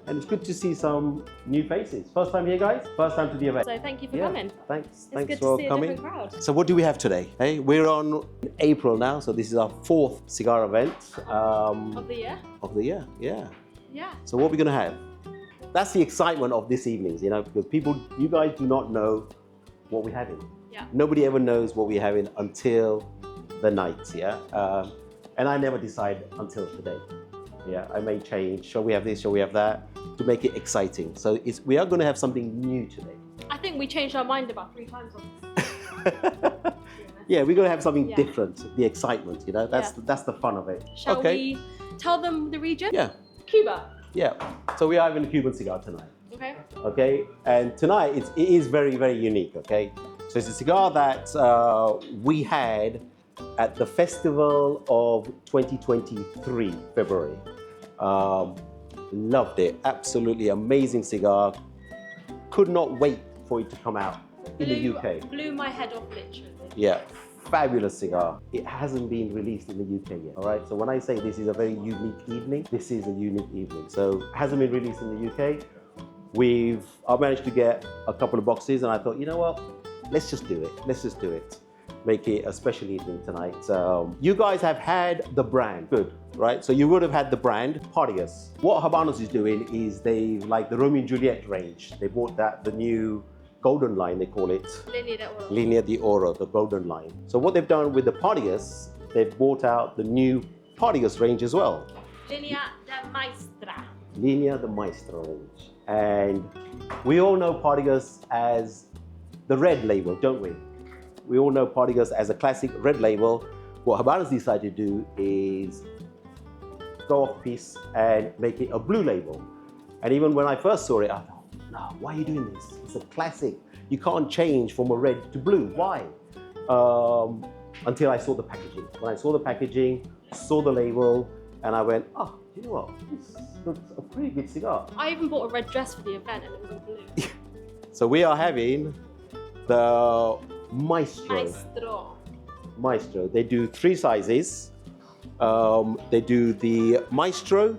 and it's good to see some new faces. First time here, guys? First time to the event. So thank you for coming. Thanks It's good for to see coming. a different crowd. So what do we have today? Hey, we're on April now, so this is our 4th cigar event. Of the year? Of the year, yeah. Yeah. So what are we gonna have? That's the excitement of this evenings, you know, because you guys do not know what we're having. Yeah. Nobody ever knows what we're having until the night, yeah? And I never decide until today. Yeah, I may change. Shall we have this? Shall we have that? To make it exciting. So we are going to have something new today. I think we changed our mind about 3 times on this. Yeah, we're going to have something different. The excitement, you know, that's the fun of it. Shall we tell them the region? Yeah. Cuba. Yeah. So we are having a Cuban cigar tonight. Okay. Okay. And tonight it is very, very unique. Okay. So it's a cigar that we had at the festival of 2023, February. Loved it. Absolutely amazing cigar. Could not wait for it to come out in the UK. Blew my head off, literally. Yeah, fabulous cigar. It hasn't been released in the UK yet, all right? So when I say this is a very unique evening, this is a unique evening. So it hasn't been released in the UK. I managed to get a couple of boxes and I thought, you know what? Let's just do it. Let's just do it. Make it a special evening tonight. You guys have had the brand, good, right? So you would have had the brand, Partagas. What Habanos is doing is they, like the Romeo and Juliet range, they bought the new golden line, they call it. Linea de Oro, the golden line. So what they've done with the Partagas, they've bought out the new Partagas range as well. Linea de Maestra. Linea de Maestra range. And we all know Partagas as the red label, don't we? We all know Partagas as a classic red label. What Habanos decided to do is go off piece and make it a blue label. And even when I first saw it, I thought, no, why are you doing this? It's a classic. You can't change from a red to blue. Why? Until I saw the packaging. When I saw the packaging, saw the label, and I went, oh, you know what? This looks a pretty good cigar. I even bought a red dress for the event and it was all blue. So we are having the Maestro. They do 3 sizes. They do the Maestro,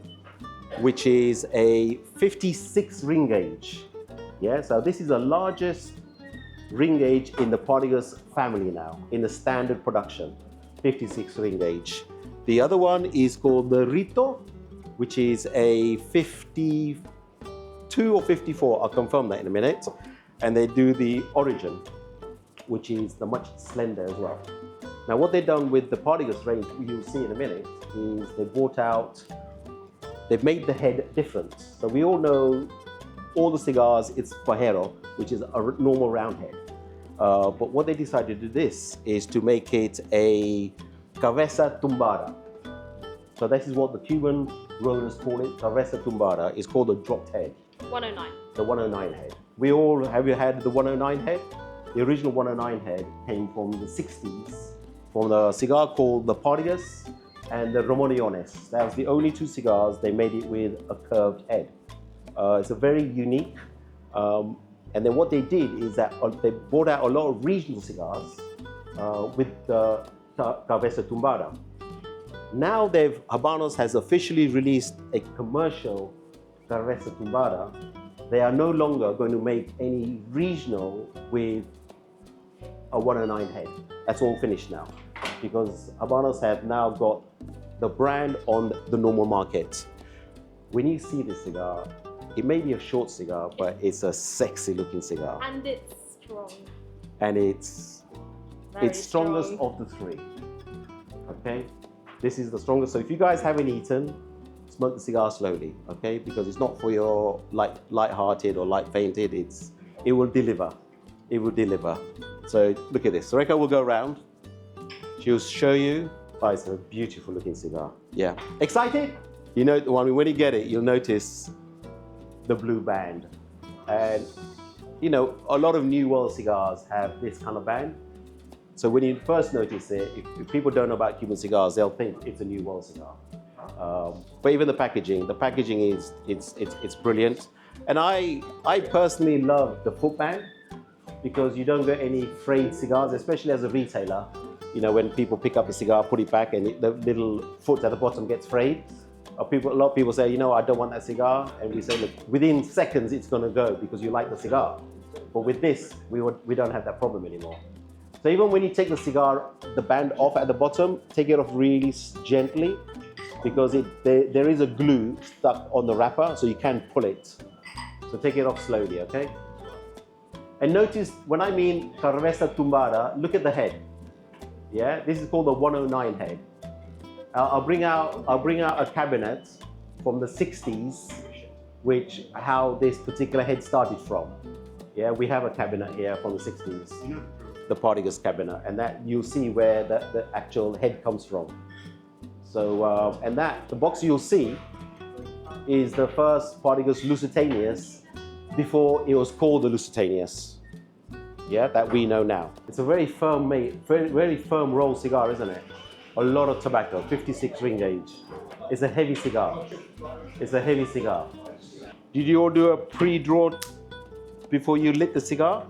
which is a 56 ring gauge. Yeah, so this is the largest ring gauge in the Partagas family now, in the standard production, 56 ring gauge. The other one is called the Rito, which is a 52 or 54, I'll confirm that in a minute. And they do the Origin, which is the much slender as well. Now what they've done with the Partagas range, you'll see in a minute, is they've made the head different. So we all know all the cigars, it's Fajero, which is a normal round head. But what they decided to do this is to make it a cabeza tumbada. So this is what the Cuban growers call it, cabeza tumbada. It's called a dropped head. 109. The 109 head. Have you had the 109 head? The original 109 head came from the 60s, from the cigar called the Partagas and the Romoniones. That was the only 2 cigars they made it with a curved head. It's a very unique, and then what they did is that they brought out a lot of regional cigars with the Cabeza Tumbada. Now Habanos has officially released a commercial Cabeza Tumbada. They are no longer going to make any regional with a 109 head. That's all finished now, because Habanos have now got the brand on the normal market. When you see this cigar, it may be a short cigar, but it's a sexy looking cigar. And it's strong. And it's strongest of the 3. Okay? This is the strongest. So if you guys haven't eaten, smoke the cigar slowly, okay? Because it's not for your light-hearted or light-fainted. It will deliver. It will deliver. So look at this. Reka will go around. She'll show you. Oh, it's a beautiful looking cigar. Yeah. Excited? You know, when you get it, you'll notice the blue band. And, you know, a lot of New World cigars have this kind of band. So when you first notice it, if people don't know about Cuban cigars, they'll think it's a New World cigar. But even the packaging is it's brilliant. And I personally love the foot band, because you don't get any frayed cigars, especially as a retailer. You know, when people pick up a cigar, put it back, and the little foot at the bottom gets frayed. A lot of people say, you know, I don't want that cigar. And we say, look, within seconds, it's going to go because you like the cigar. But with this, we don't have that problem anymore. So even when you take the cigar, the band off at the bottom, take it off really gently because there is a glue stuck on the wrapper, so you can pull it. So take it off slowly, okay? And notice when I mean cabeza tumbada, look at the head. Yeah, this is called the 109 head. I'll bring out a cabinet from the 60s, how this particular head started from. Yeah, we have a cabinet here from the 60s, the Partagas cabinet, and that you'll see where the actual head comes from. So, and the box you'll see is the first Partagas Lusitanius before it was called the Lusitanius. Yeah, that we know now. It's a very firm very firm roll cigar, isn't it? A lot of tobacco, 56 ring gauge. It's a heavy cigar. It's a heavy cigar. Did you all do a pre-draw before you lit the cigar?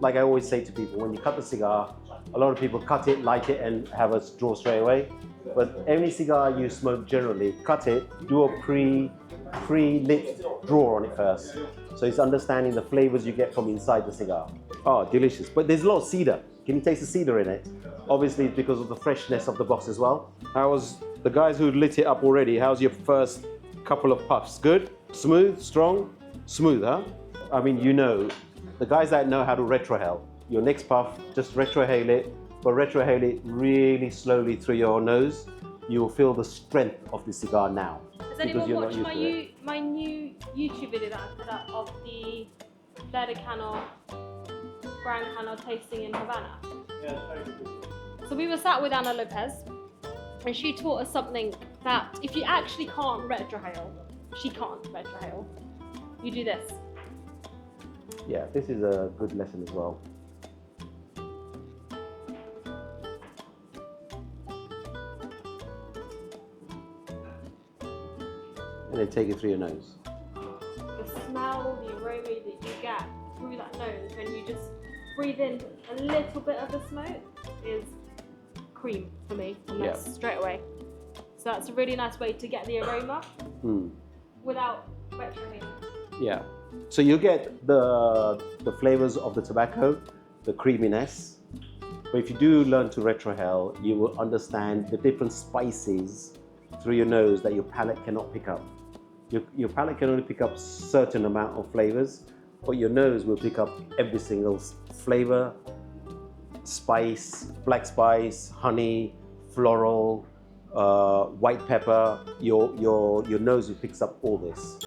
Like I always say to people, when you cut the cigar, a lot of people cut it, light it, and have a draw straight away. But any cigar you smoke generally, cut it, do a pre-lit draw on it first. So it's understanding the flavors you get from inside the cigar. Oh, delicious. But there's a lot of cedar. Can you taste the cedar in it? Obviously, it's because of the freshness of the box as well. How was the guys who lit it up already? How's your first couple of puffs? Good? Smooth? Strong? Smooth, huh? I mean, you know, the guys that know how to retrohale, your next puff, just retrohale it, but retrohale it really slowly through your nose. You will feel the strength of the cigar now. Has anyone watched my new YouTube video that I put up of the Verde Cano, Grand Cano tasting in Havana? Yeah, so we were sat with Ana Lopez, and she taught us something that if you actually can't retrohale, she can't retrohale. You do this. Yeah, this is a good lesson as well. And then take it through your nose. The smell, the aroma that you get through that nose when you just breathe in a little bit of the smoke is cream for me, straight away. So that's a really nice way to get the aroma without retrohaling. Yeah. So you get the flavors of the tobacco, the creaminess. But if you do learn to retrohale, you will understand the different spices through your nose that your palate cannot pick up. Your palate can only pick up certain amount of flavors, but your nose will pick up every single flavor, spice, black spice, honey, floral, white pepper. Your nose picks up all this.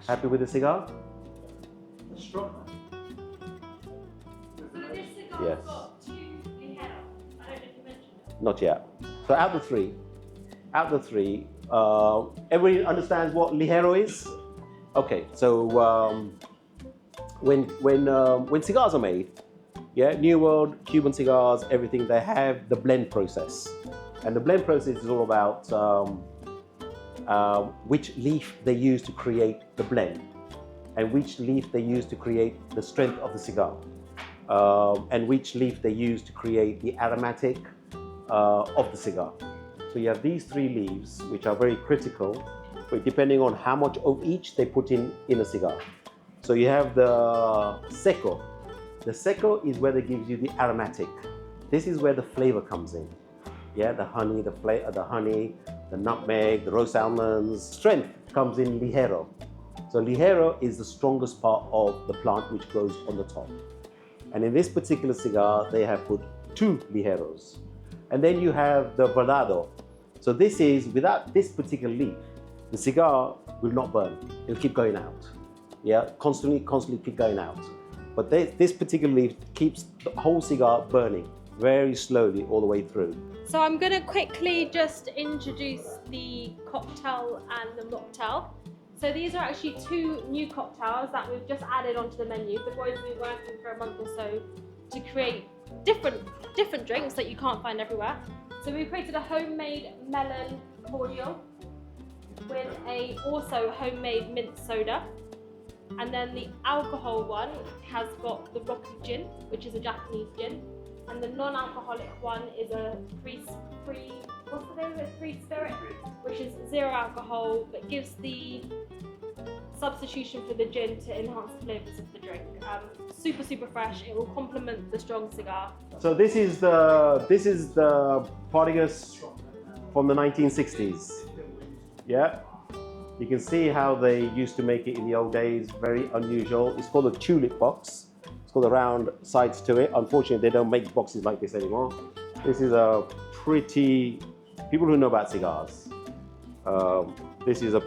Happy with the cigar? It's strong. So this cigar Yes. has got 2 ligeros. I don't know if you mentioned it. Not yet. So out of the three, everybody understands what ligero is? Okay, so when cigars are made, yeah, New World, Cuban cigars, everything, they have the blend process. And the blend process is all about which leaf they use to create the blend, and which leaf they use to create the strength of the cigar, and which leaf they use to create the aromatic of the cigar. So you have these 3 leaves, which are very critical, but depending on how much of each they put in a cigar. So you have the seco. The seco is where it gives you the aromatic. This is where the flavor comes in. Yeah, the honey, the nutmeg, the roast almonds. Strength comes in ligero. So ligero is the strongest part of the plant which grows on the top. And in this particular cigar, they have put 2 ligeros. And then you have the verdado. So this is, without this particular leaf, the cigar will not burn. It'll keep going out. Yeah, constantly keep going out. But this particular leaf keeps the whole cigar burning. very slowly all the way through. So I'm going to quickly just introduce the cocktail and the mocktail. So these are actually two new cocktails that we've just added onto the menu. The boys have been working for a month or so to create different drinks that you can't find everywhere. So we created a homemade melon cordial with a also homemade mint soda. And then the alcohol one has got the rocky gin, which is a Japanese gin. And the non-alcoholic one is a free spirit, which is 0 alcohol, but gives the substitution for the gin to enhance the flavours of the drink. Super fresh. It will complement the strong cigar. So this is the Partagas from the 1960s. Yeah, you can see how they used to make it in the old days. Very unusual. It's called a tulip box. It's got the round sides to it. Unfortunately, they don't make boxes like this anymore. This is a pretty, people who know about cigars, this is a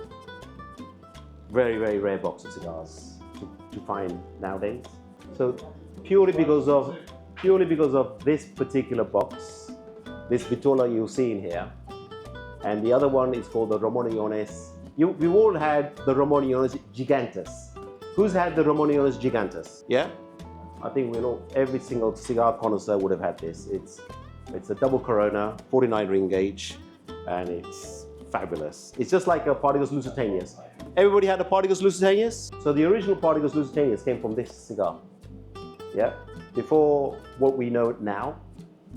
very rare box of cigars to find nowadays. So purely because of this particular box, this Vitola you'll see in here, and the other one is called the Romaniones. We've all had the Romaniones Gigantes. Who's had the Romaniones Gigantes? Yeah? I think every single cigar connoisseur would have had this. It's a double Corona, 49 ring gauge, and it's fabulous. It's just like a Partagas Lusitaneous. Everybody had a Partagas Lusitaneous? So the original Partagas Lusitaneous came from this cigar. Yeah? Before what we know now,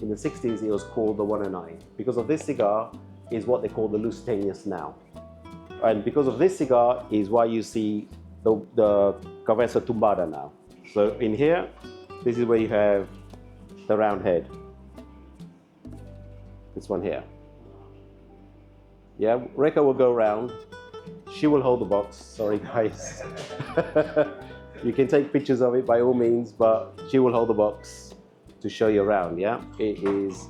in the 60s it was called the 109. Because of this cigar is what they call the Lusitaneous now. And because of this cigar is why you see the cabeza tumbada now. So in here, this is where you have the round head. This one here. Yeah, Reka will go around. She will hold the box. Sorry guys. You can take pictures of it by all means, but she will hold the box to show you around, yeah? It is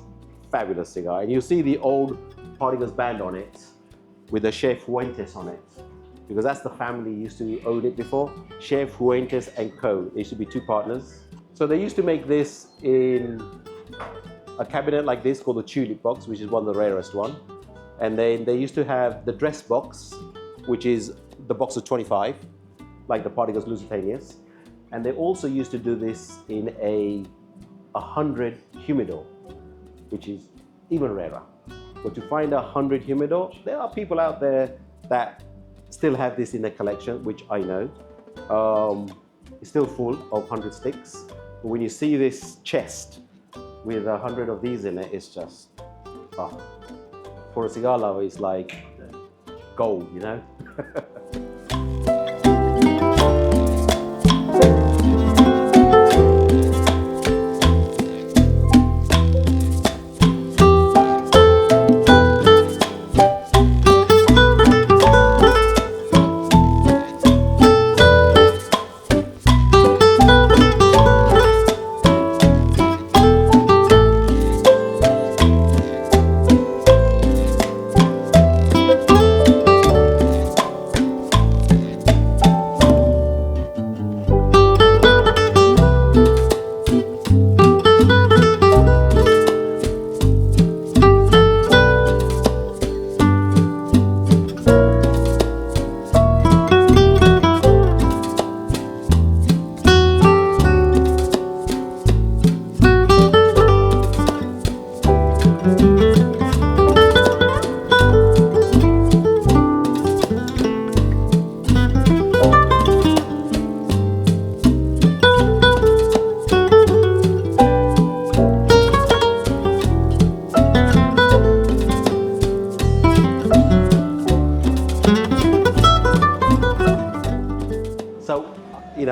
fabulous cigar. And you see the old Partagas band on it with the Chef Fuentes on it, because that's the family used to own it before. Chef Fuentes and Co. They used to be two partners. So they used to make this in a cabinet like this called the tulip box, which is one of the rarest one. And then they used to have the dress box, which is the box of 25, like the Partagas Lusitaneous. And they also used to do this in a 100 humidor, which is even rarer. But to find a 100 humidor, there are people out there that still have this in their collection, which I know. It's still full of 100 sticks. But when you see this chest with 100 of these in it, it's just, for a cigar lover, it's like gold, you know?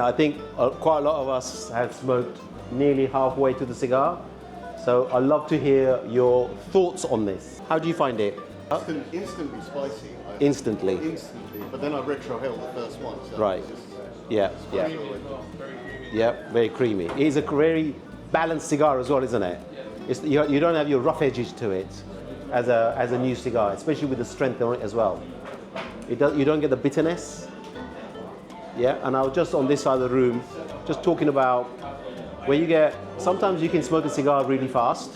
I think quite a lot of us have smoked nearly halfway to the cigar. So I'd love to hear your thoughts on this. How do you find it? Instantly spicy. Instantly. Instantly, but then I retrohaled the first one. So right. Yeah. Very creamy. It is a very balanced cigar as well, isn't it? You don't have your rough edges to it as a new cigar, especially with the strength on it as well. You don't get the bitterness. Yeah, and I was just on this side of the room, just talking about where you get, sometimes you can smoke a cigar really fast,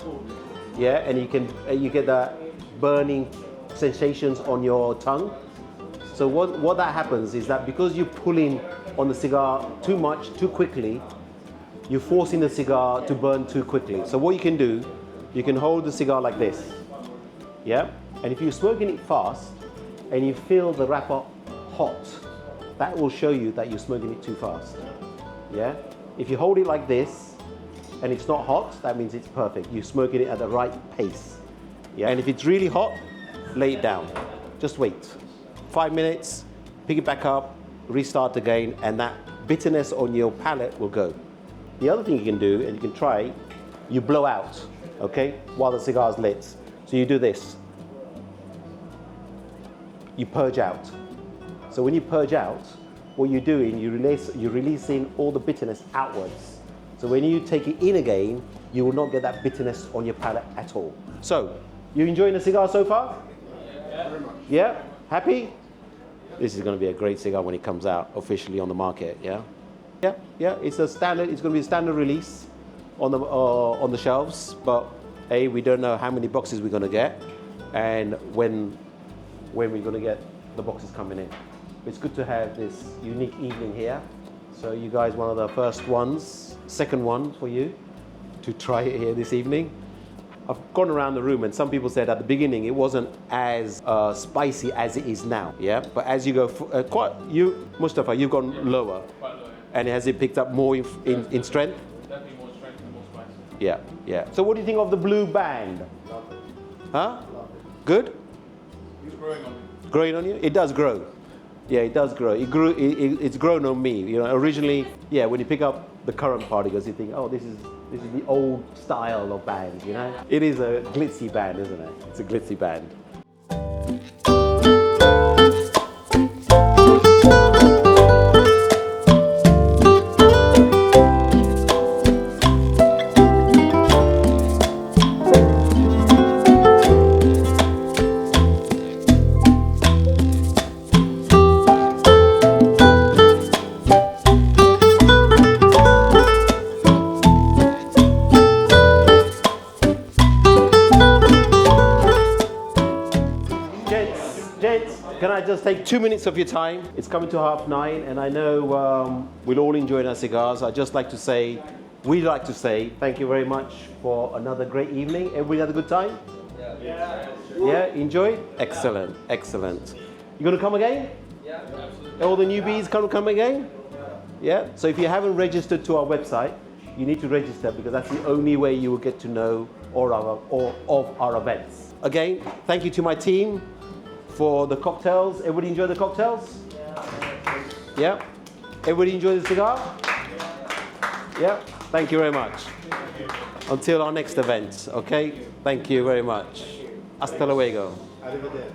yeah, and you get that burning sensations on your tongue. So what that happens is that because you're pulling on the cigar too much, too quickly, you're forcing the cigar to burn too quickly. So what you can do, you can hold the cigar like this, yeah? And if you're smoking it fast and you feel the wrapper hot, that will show you that you're smoking it too fast, yeah? If you hold it like this and it's not hot, that means it's perfect. You're smoking it at the right pace, yeah? And if it's really hot, lay it down. Just wait. 5 minutes, pick it back up, restart again, and that bitterness on your palate will go. The other thing you can do, and you can try, you blow out, okay, while the cigar's lit. So you do this. You purge out. So when you purge out, what you're doing, you're releasing all the bitterness outwards. So when you take it in again, you will not get that bitterness on your palate at all. So, you enjoying the cigar so far? Yeah, very much. Yeah? Happy? This is going to be a great cigar when it comes out officially on the market, yeah? Yeah, it's a standard, it's going to be a standard release on the shelves, but A, we don't know how many boxes we're going to get and when we're going to get the boxes coming in. It's good to have this unique evening here. So you guys, one of the first ones, second one for you to try it here this evening. I've gone around the room and some people said at the beginning it wasn't as spicy as it is now, yeah? But as you go, Mustafa, you've gone lower. Quite low, yeah. And has it picked up more in strength? Definitely more strength and more spicy. Yeah, yeah. So what do you think of the blue band? Love it. Huh? Love it. Good? It's growing on me. Growing on you? It does grow. Yeah, it does grow. It's grown on me. You know, originally, yeah, when you pick up the current particles, you think, oh, this is the old style of band, you know? It is a glitzy band, isn't it? It's a glitzy band. Gents, can I just take 2 minutes of your time? It's coming to 9:30 and I know we'll all enjoy our cigars. I'd just like to say, we'd like to say thank you very much for another great evening. Everybody had a good time? Yeah, enjoy? Excellent, excellent. You gonna come again? Yeah, absolutely. All the newbies come again? Yeah, so if you haven't registered to our website, you need to register because that's the only way you will get to know all of our events. Again, thank you to my team for the cocktails. Everybody enjoy the cocktails? Yeah. Everybody enjoy the cigar? Yeah. Thank you very much. Until our next event, okay? Thank you very much. Hasta luego. Arrivederci.